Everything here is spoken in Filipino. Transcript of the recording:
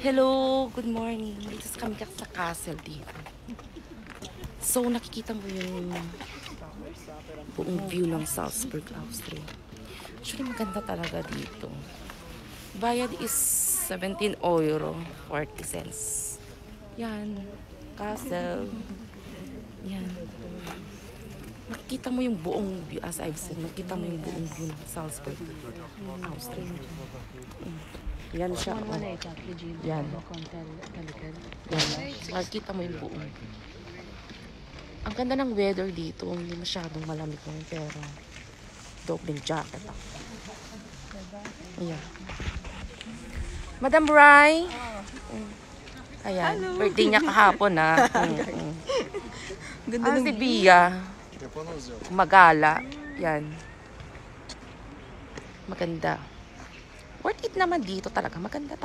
Hello, good morning. Dito kami sa castle dito. So, nakikita mo yung buong view ng Salzburg, Austria. Actually, maganda talaga dito. Bayad is 17 euro, 40 cents. Yan, castle. Yan. Nakikita mo yung buong view, as I've said, nakikita mo yung buong view ng Salzburg, Austria. Yan siya. Oh. Yan. Yan. Makikita mo yung buong. Ang ganda ng weather dito. Hindi masyadong malamig ngayon, pero dobling jacket ako. Ayan. Madam Bry. Ayan. Birthday niya kahapon, ha. Ganda Si Bia. Magala. Yan. Maganda. Worth it naman dito talaga. Maganda talaga.